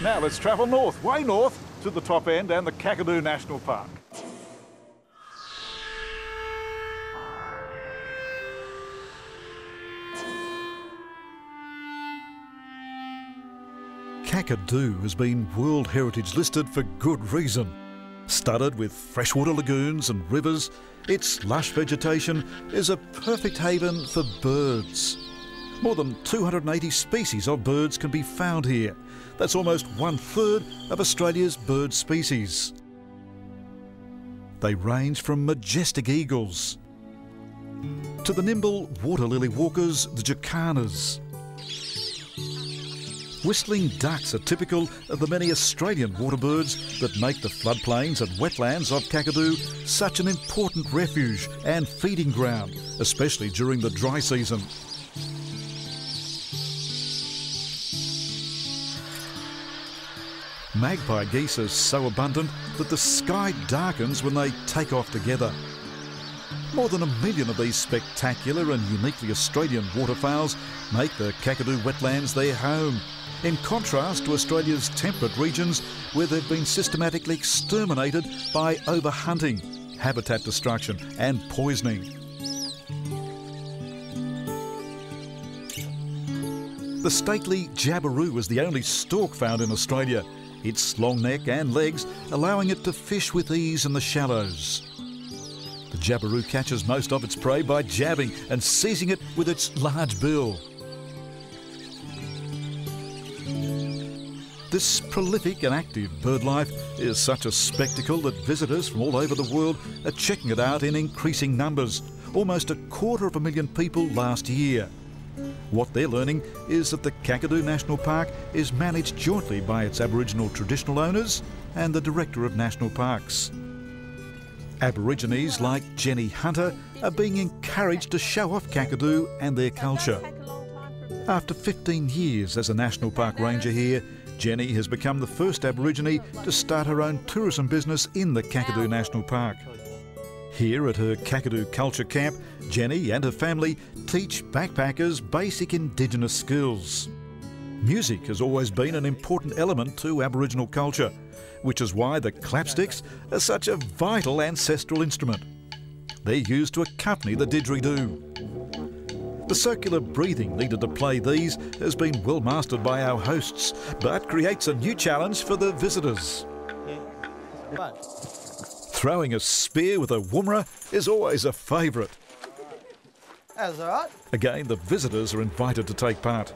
Now let's travel north, way north, to the top end and the Kakadu National Park. Kakadu has been World Heritage listed for good reason. Studded with freshwater lagoons and rivers, its lush vegetation is a perfect haven for birds. More than 280 species of birds can be found here. That's almost 1/3 of Australia's bird species. They range from majestic eagles to the nimble water lily walkers, the jacanas. Whistling ducks are typical of the many Australian water birds that make the floodplains and wetlands of Kakadu such an important refuge and feeding ground, especially during the dry season. Magpie geese are so abundant that the sky darkens when they take off together. More than 1 million of these spectacular and uniquely Australian waterfowls make the Kakadu wetlands their home, in contrast to Australia's temperate regions where they've been systematically exterminated by overhunting, habitat destruction and poisoning. The stately jabiru is the only stork found in Australia, its long neck and legs allowing it to fish with ease in the shallows. The jabiru catches most of its prey by jabbing and seizing it with its large bill. This prolific and active bird life is such a spectacle that visitors from all over the world are checking it out in increasing numbers, almost 250,000 people last year. What they're learning is that the Kakadu National Park is managed jointly by its Aboriginal traditional owners and the Director of National Parks. Aborigines like Jenny Hunter are being encouraged to show off Kakadu and their culture. After 15 years as a National Park Ranger here, Jenny has become the first Aborigine to start her own tourism business in the Kakadu National Park. Here at her Kakadu Culture Camp, Jenny and her family teach backpackers basic Indigenous skills. Music has always been an important element to Aboriginal culture, which is why the clapsticks are such a vital ancestral instrument. They're used to accompany the didgeridoo. The circular breathing needed to play these has been well mastered by our hosts, but creates a new challenge for the visitors. Throwing a spear with a woomera is always a favourite. That's all right. Again, the visitors are invited to take part.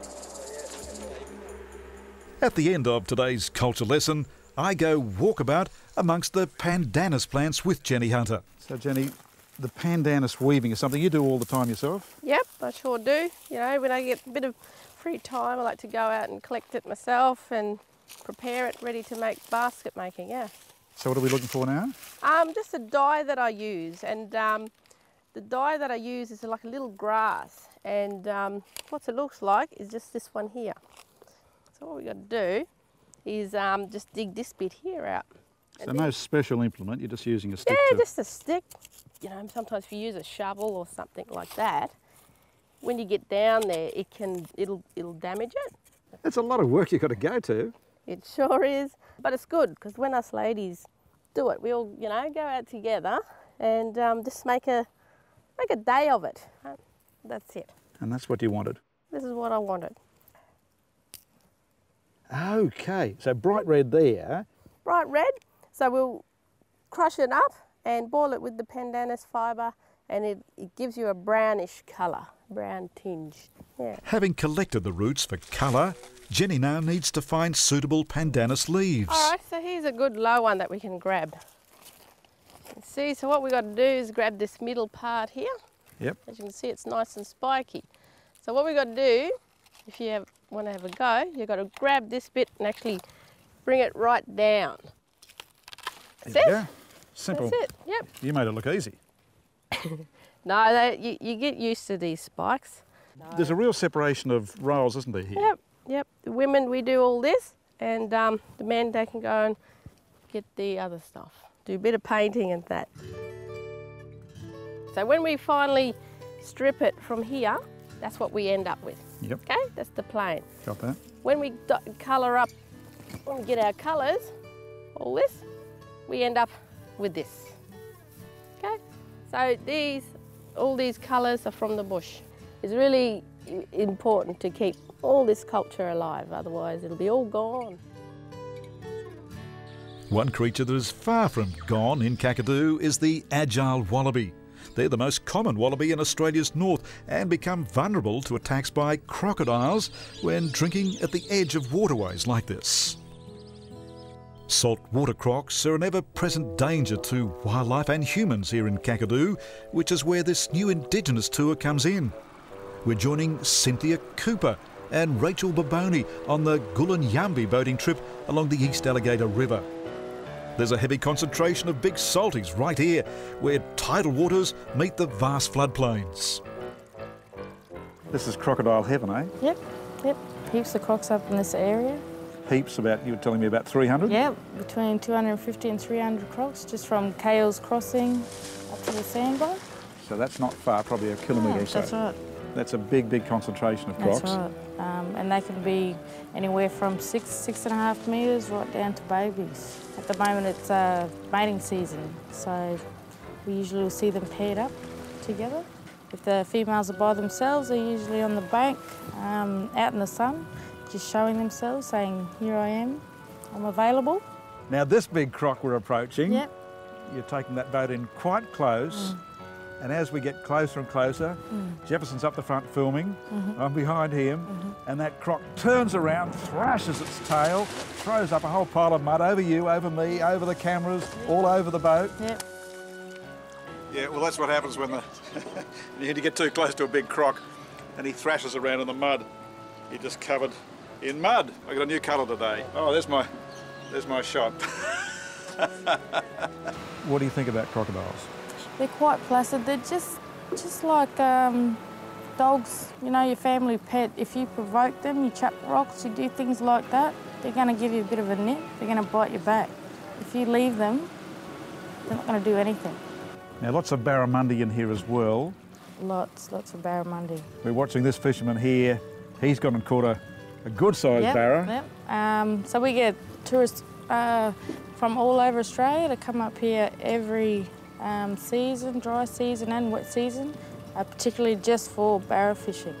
At the end of today's culture lesson, I go walkabout amongst the pandanus plants with Jenny Hunter. So Jenny, the pandanus weaving is something you do all the time yourself? Yep, I sure do. You know, when I get a bit of free time, I like to go out and collect it myself and prepare it ready to make basket making, yeah. So what are we looking for now? Just a dye that I use, and the dye that I use is like a little grass, and what it looks like is just this one here. So what we got to do is just dig this bit here out. So no special implement, you're just using a stick? Yeah, just a stick. You know, sometimes if you use a shovel or something like that, when you get down there, it'll damage it. It's a lot of work you've got to go to. It sure is, but it's good because when us ladies do it, we all, you know, go out together and just make a day of it. That's it. And that's what you wanted? This is what I wanted. Okay, so bright red there. Bright red, so we'll crush it up and boil it with the pandanus fibre, and it gives you a brownish colour, brown tinge. Yeah. Having collected the roots for colour, Jenny now needs to find suitable pandanus leaves. All right, so here's a good low one that we can grab. See, so what we've got to do is grab this middle part here. Yep. As you can see, it's nice and spiky. So what we've got to do, if you want to have a go, you've got to grab this bit and actually bring it right down. That's it. Yeah, simple. That's it, yep. You made it look easy. No, you get used to these spikes. There's a real separation of roles, isn't there, here? Yep. The women, we do all this, and the men, they can go and get the other stuff. Do a bit of painting and that. So when we finally strip it from here, that's what we end up with. Yep. Okay, that's the plain. Got that. When we colour up when we get our colours, all this, we end up with this. Okay, so all these colours are from the bush. It's really important to keep all this culture alive, otherwise it'll be all gone. One creature that is far from gone in Kakadu is the agile wallaby. They're the most common wallaby in Australia's north and become vulnerable to attacks by crocodiles when drinking at the edge of waterways like this. Saltwater crocs are an ever-present danger to wildlife and humans here in Kakadu, which is where this new Indigenous tour comes in. We're joining Cynthia Cooper and Rachel Baboni on the Gulanyambi boating trip along the East Alligator River. There's a heavy concentration of big salties right here, where tidal waters meet the vast floodplains. This is crocodile heaven, eh? Yep. Heaps of crocs up in this area. Heaps, you were telling me about 300? Yeah, between 250 and 300 crocs, just from Kale's Crossing up to the sandbar. So that's not far, probably a kilometre or so. That's right. That's a big concentration of crocs. That's right. And they can be anywhere from 6.5 metres right down to babies. At the moment it's mating season, so we usually will see them paired up together. If the females are by themselves, they're usually on the bank, out in the sun, just showing themselves, saying, here I am, I'm available. Now this big croc we're approaching, yep. You're taking that boat in quite close, and as we get closer and closer, Jefferson's up the front filming, I'm behind him, and that croc turns around, thrashes its tail, throws up a whole pile of mud over you, over me, over the cameras, all over the boat. Yep. Yeah, well that's what happens when you get too close to a big croc and he thrashes around in the mud. You're just covered in mud. I got a new colour today. Oh, there's my shot. What do you think about crocodiles? They're quite placid. They're just like dogs, you know, your family pet. If you provoke them, you chuck rocks, you do things like that, they're going to give you a bit of a nip. They're going to bite your back. If you leave them, they're not going to do anything. Now, lots of barramundi in here as well. Lots of barramundi. We're watching this fisherman here. He's gone and caught a good-sized barra. Yep. So we get tourists from all over Australia to come up here every season, dry season and wet season, particularly just for barra fishing.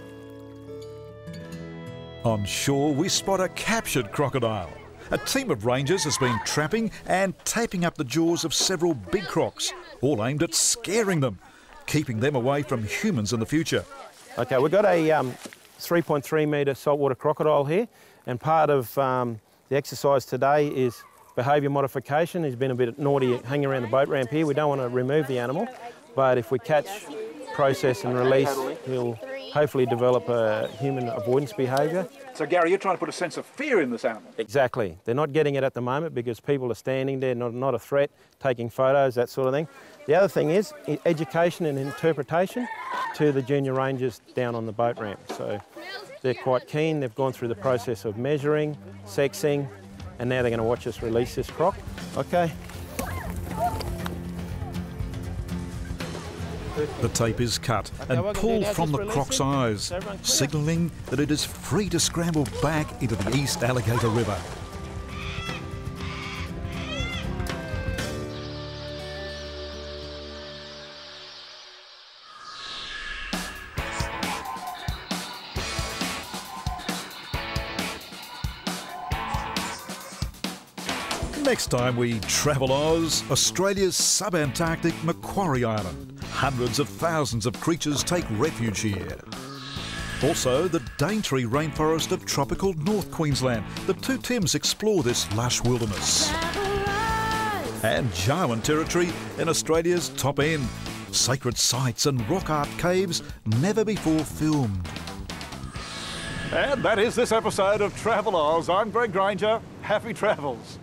On shore, we spot a captured crocodile. A team of rangers has been trapping and taping up the jaws of several big crocs, all aimed at scaring them, keeping them away from humans in the future. Okay, we've got a 3.3 metre saltwater crocodile here, and part of the exercise today is behaviour modification. He's been a bit naughty hanging around the boat ramp here. We don't want to remove the animal, but if we catch, process and release, he'll hopefully develop a human avoidance behaviour. So Gary, you're trying to put a sense of fear in this animal? Exactly. They're not getting it at the moment because people are standing there, not a threat, taking photos, that sort of thing. The other thing is education and interpretation to the junior rangers down on the boat ramp. So they're quite keen. They've gone through the process of measuring, sexing, and now they're going to watch us release this croc. Okay. The tape is cut and pulled from the croc's eyes, signalling that it is free to scramble back into the East Alligator River. Next time we travel Oz, Australia's sub-Antarctic Macquarie Island. Hundreds of thousands of creatures take refuge here. Also, the Daintree rainforest of tropical North Queensland. The two Tims explore this lush wilderness. And Jarman territory in Australia's top end. Sacred sites and rock art caves never before filmed. And that is this episode of Travel Oz. I'm Grainger. Happy travels.